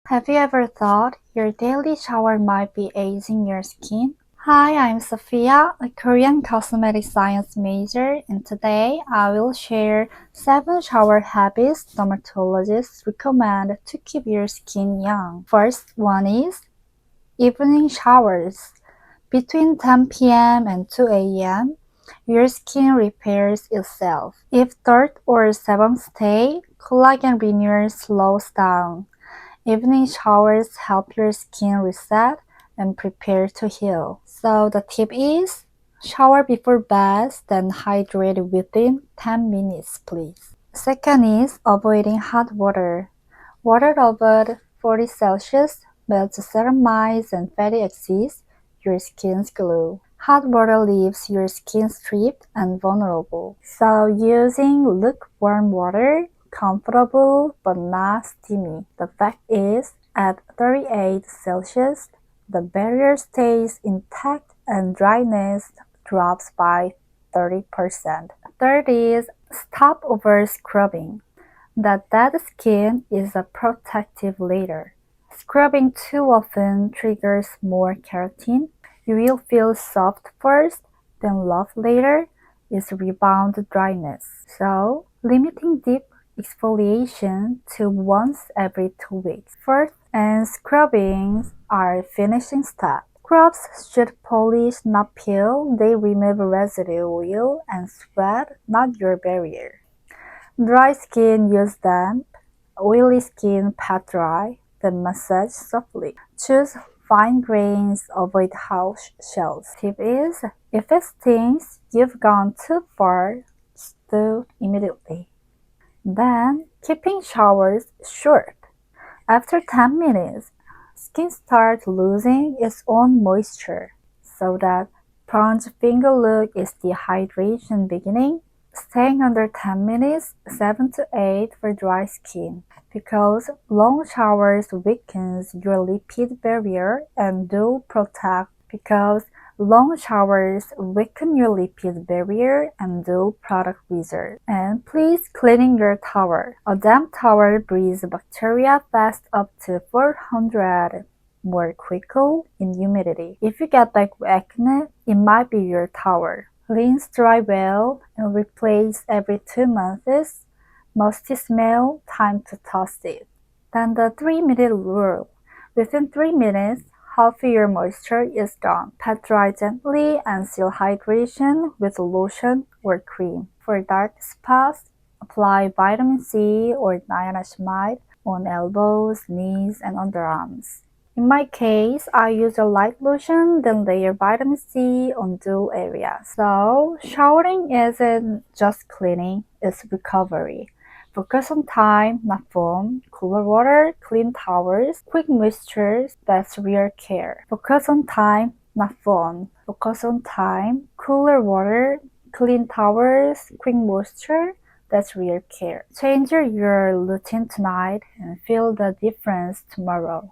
Have you ever thought your daily shower might be aging your skin? Hi, I'm Sophia, a Korean cosmetic science major, and today I will share 7 shower habits dermatologists recommend to keep your skin young. First one is evening showers. Between 10 p.m. and 2 a.m., your skin repairs itself. If dirt or sebum stay, collagen renewal slows down. Evening showers help your skin reset and prepare to heal. So the tip is shower before bed, then hydrate within 10 minutes, please. Second is avoiding hot water. Water above 40 Celsius melts ceramides and fatty acids, your skin's glue. Hot water leaves your skin stripped and vulnerable. So using lukewarm water, comfortable but not steamy. The fact is, at 38 Celsius, the barrier stays intact and dryness drops by 30%. Third is stop over scrubbing. The dead skin is a protective layer. Scrubbing too often triggers more keratin. You will feel soft first, then love later is rebound dryness. So, limiting deep exfoliation to once every 2 weeks. First, and scrubbing are finishing steps. Scrubs should polish, not peel. They remove residue oil and sweat, not your barrier. Dry skin use damp, oily skin pat dry, then massage softly. Choose fine grains, avoid house shells. Tip is, if it stings, you've gone too far, stew immediately. Then, keeping showers short. After 10 minutes, skin starts losing its own moisture, so that plunge finger look is dehydration beginning. Staying under 10 minutes, 7 to 8 for dry skin, because long showers weakens your lipid barrier and do protect product wizard. And please cleaning your towel. A damp towel breeds bacteria fast up to 400 more quickly in humidity. If you get back acne, it might be your towel. Rinse dry well and replace every 2 months. Musty smell, time to toss it. Then the 3-minute rule. Within 3 minutes, half your moisture is gone. Pat dry gently and seal hydration with lotion or cream. For dark spots, apply vitamin C or niacinamide on elbows, knees, and underarms. In my case, I use a light lotion, then layer vitamin C on dull areas. So, showering isn't just cleaning, it's recovery. Focus on time, not foam. Cooler water, clean towels, quick moisture, that's real care. Focus on time, not foam. Focus on time, cooler water, clean towels, quick moisture, that's real care. Change your routine tonight and feel the difference tomorrow.